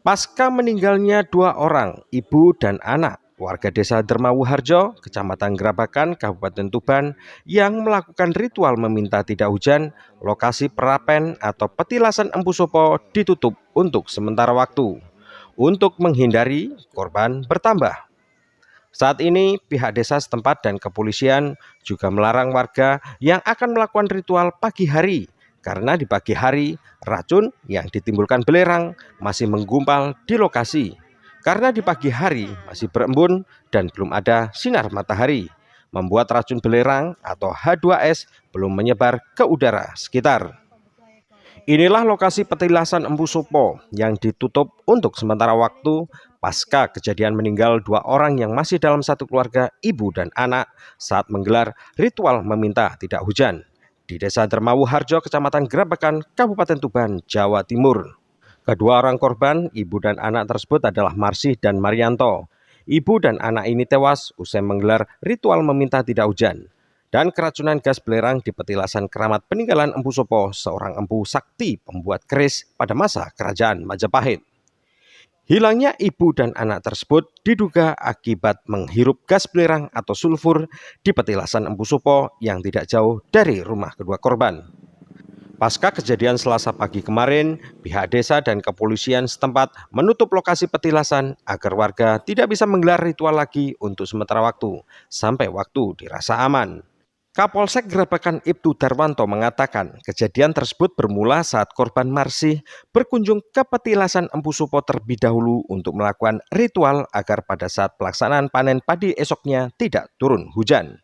Pasca meninggalnya dua orang, ibu dan anak, warga desa Dermawuharjo, Kecamatan Grabakan, Kabupaten Tuban, yang melakukan ritual meminta tidak hujan, lokasi perapen atau petilasan Empu Sopo ditutup untuk sementara waktu. Untuk menghindari korban bertambah. Saat ini, pihak desa setempat dan kepolisian juga melarang warga yang akan melakukan ritual pagi hari, karena di pagi hari racun yang ditimbulkan belerang masih menggumpal di lokasi. Karena di pagi hari masih berembun dan belum ada sinar matahari, membuat racun belerang atau H2S belum menyebar ke udara sekitar. Inilah lokasi petilasan Empu Sopo yang ditutup untuk sementara waktu pasca kejadian meninggal dua orang yang masih dalam satu keluarga, ibu dan anak, saat menggelar ritual meminta tidak hujan di Desa Dermawuharjo, Kecamatan Grabakan, Kabupaten Tuban, Jawa Timur. Kedua orang korban, ibu dan anak tersebut adalah Marsih dan Marianto. Ibu dan anak ini tewas usai menggelar ritual meminta tidak hujan dan keracunan gas belerang di petilasan keramat peninggalan Empu Sopo, seorang empu sakti pembuat keris pada masa kerajaan Majapahit. Hilangnya ibu dan anak tersebut diduga akibat menghirup gas belerang atau sulfur di petilasan Empu Sopo yang tidak jauh dari rumah kedua korban. Pasca kejadian Selasa pagi kemarin, pihak desa dan kepolisian setempat menutup lokasi petilasan agar warga tidak bisa menggelar ritual lagi untuk sementara waktu, sampai waktu dirasa aman. Kapolsek Grabakan Ibtu Darwanto mengatakan kejadian tersebut bermula saat korban Marsih berkunjung ke petilasan Empu Sopo terlebih dahulu untuk melakukan ritual agar pada saat pelaksanaan panen padi esoknya tidak turun hujan.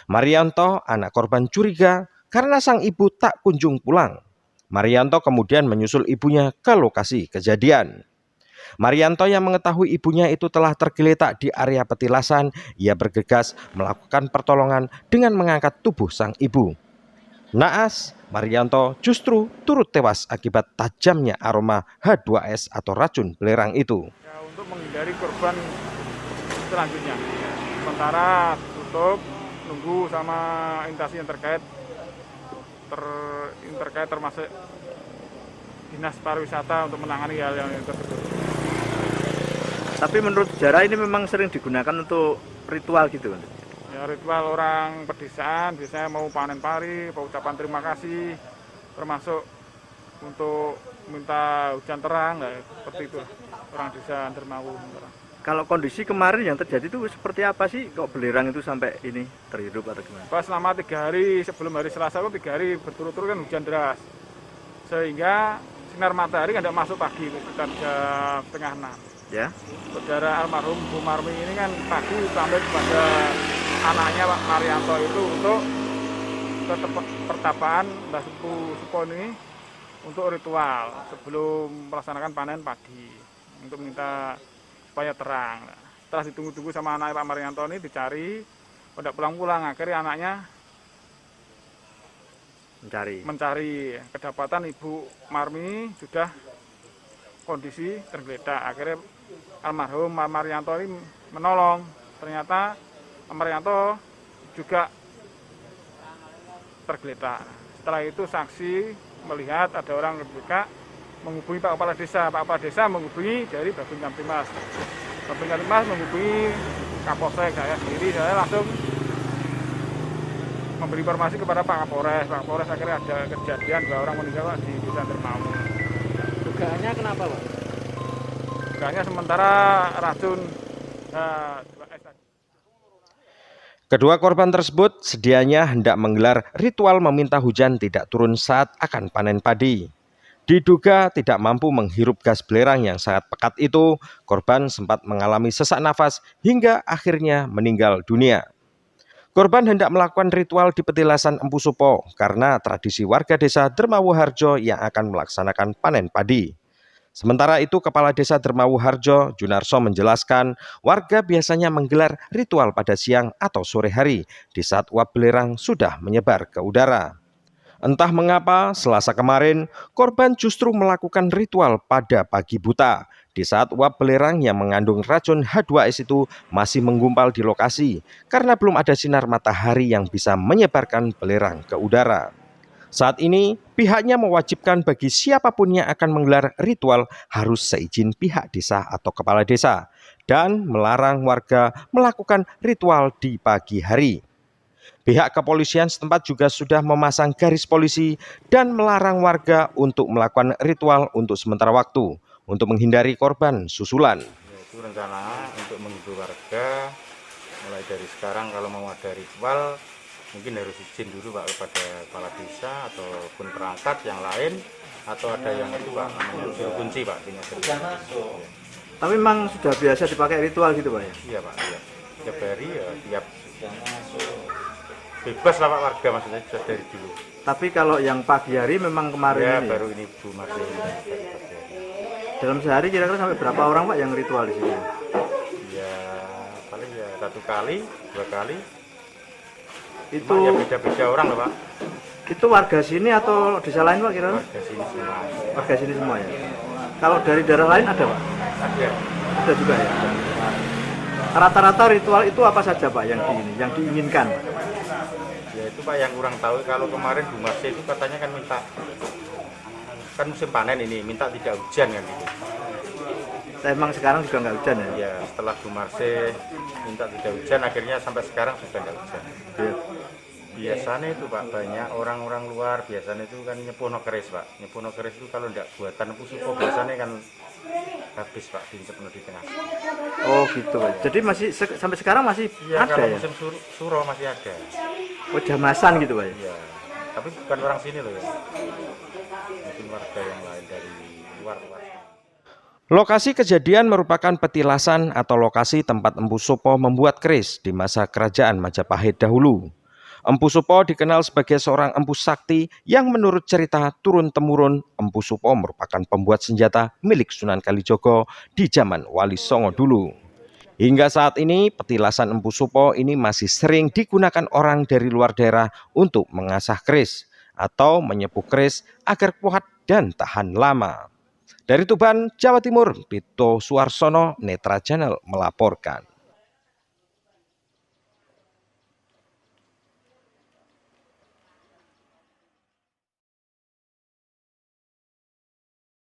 Marianto, anak korban, curiga karena sang ibu tak kunjung pulang. Marianto kemudian menyusul ibunya ke lokasi kejadian. Marianto yang mengetahui ibunya itu telah tergeletak di area petilasan, ia bergegas melakukan pertolongan dengan mengangkat tubuh sang ibu. Naas, Marianto justru turut tewas akibat tajamnya aroma H2S atau racun belerang itu. Ya, untuk menghindari korban selanjutnya, sementara tutup, nunggu sama instansi yang terkait termasuk Dinas Pariwisata untuk menangani hal yang tersebut. Tapi menurut sejarah ini memang sering digunakan untuk ritual gitu kan? Ya, ritual orang pedesaan, biasanya mau panen pari, pengucapan terima kasih, termasuk untuk minta hujan terang, seperti itu orang desa Dermawu. Kalau kondisi kemarin yang terjadi itu seperti apa sih? Kok belerang itu sampai ini terhirup atau gimana? Pas selama 3 hari sebelum hari Selasa, 3 hari berturut-turut kan hujan deras, sehingga sinar matahari tidak masuk pagi sekitar jam setengah 6. Ya. Saudara almarhum Bu Marmi ini kan pagi sampai kepada anaknya Pak Marianto itu untuk ke pertapaan Mbah Empu Sopo ini untuk ritual sebelum melaksanakan panen padi untuk minta supaya terang. Setelah ditunggu-tunggu sama anaknya Pak Marianto ini dicari, tidak pulang-pulang, akhirnya anaknya mencari kedapatan Ibu Marmi sudah kondisi tergeletak. Akhirnya almarhum Marianto ini menolong. Ternyata Marianto juga tergeletak. Setelah itu saksi melihat ada orang tergeletak, menghubungi Pak Kepala Desa. Pak Kepala Desa menghubungi dari Babin Kamtimas. Babin Kamtimas menghubungi Kapolsek. Saya sendiri, saya langsung memberi informasi kepada Pak Kapolres. Pak Kapolres akhirnya ada kejadian dua orang meninggal di Desa Dermawu. Dugaannya kenapa, Pak? Dugaannya sementara racun H2S. Kedua korban tersebut sedianya hendak menggelar ritual meminta hujan tidak turun saat akan panen padi. Diduga tidak mampu menghirup gas belerang yang sangat pekat itu, korban sempat mengalami sesak nafas hingga akhirnya meninggal dunia. Korban hendak melakukan ritual di petilasan Empu Sopo karena tradisi warga desa Dermawuharjo yang akan melaksanakan panen padi. Sementara itu, Kepala Desa Dermawuharjo, Junarso, menjelaskan warga biasanya menggelar ritual pada siang atau sore hari di saat uap belerang sudah menyebar ke udara. Entah mengapa, Selasa kemarin, korban justru melakukan ritual pada pagi buta di saat uap belerang yang mengandung racun H2S itu masih menggumpal di lokasi karena belum ada sinar matahari yang bisa menyebarkan belerang ke udara. Saat ini, pihaknya mewajibkan bagi siapapun yang akan menggelar ritual harus seizin pihak desa atau kepala desa dan melarang warga melakukan ritual di pagi hari. Pihak kepolisian setempat juga sudah memasang garis polisi dan melarang warga untuk melakukan ritual untuk sementara waktu untuk menghindari korban susulan. Itu rencana untuk menghibur warga mulai dari sekarang kalau mau ada ritual mungkin harus izin dulu Pak kepada kepala desa ataupun perangkat yang lain atau ada yang itu Pak namanya juru kunci Pak. Tapi memang sudah biasa dipakai ritual gitu Pak ya? Iya Pak, iya. Tiap hari ya tiap bebas lah Pak warga maksudnya sudah dari dulu. Tapi kalau yang pagi hari memang kemarin Ya ini baru ini Bu masih dalam sehari kira-kira sampai berapa orang Pak yang ritual di sini? ya paling ya 1 kali 2 kali. Itu Cuma ya beda-beda orang loh Pak. itu warga sini atau desa lain Pak kira-kira? Warga sini semua. Warga sini semua ya. Kalau dari daerah lain ada Pak? Ada. Ada juga ya. Rata-rata ritual itu apa saja Pak yang diinginkan? Ya itu Pak yang kurang tahu kalau kemarin Bu Marsi itu katanya kan minta kan musim panen ini minta tidak hujan kan gitu. Emang sekarang juga nggak hujan ya? Ya setelah Bu Marsi minta tidak hujan akhirnya sampai sekarang sudah nggak hujan. Iya. Biasanya itu Pak banyak orang-orang luar biasanya itu kan nyepono keris Pak. Nyepono keris itu kalau tidak buatan Pusupo biasanya kan habis Pak dicepno di tengah. Oh gitu Pak. Jadi masih sampai sekarang masih Ya ada kalau ya? musim suro masih ada. Oh jamasan gitu Pak ya? Iya. Tapi bukan orang sini loh ya. Mungkin warga yang lain dari luar. Lokasi kejadian merupakan petilasan atau lokasi tempat Empu Supo membuat keris di masa kerajaan Majapahit dahulu. Empu Supo dikenal sebagai seorang empu sakti yang menurut cerita turun-temurun Empu Supo merupakan pembuat senjata milik Sunan Kalijogo di zaman Wali Songo dulu. Hingga saat ini petilasan Empu Supo ini masih sering digunakan orang dari luar daerah untuk mengasah keris atau menyepuh keris agar kuat dan tahan lama. Dari Tuban, Jawa Timur, Pito Suarsono, Netra Channel melaporkan.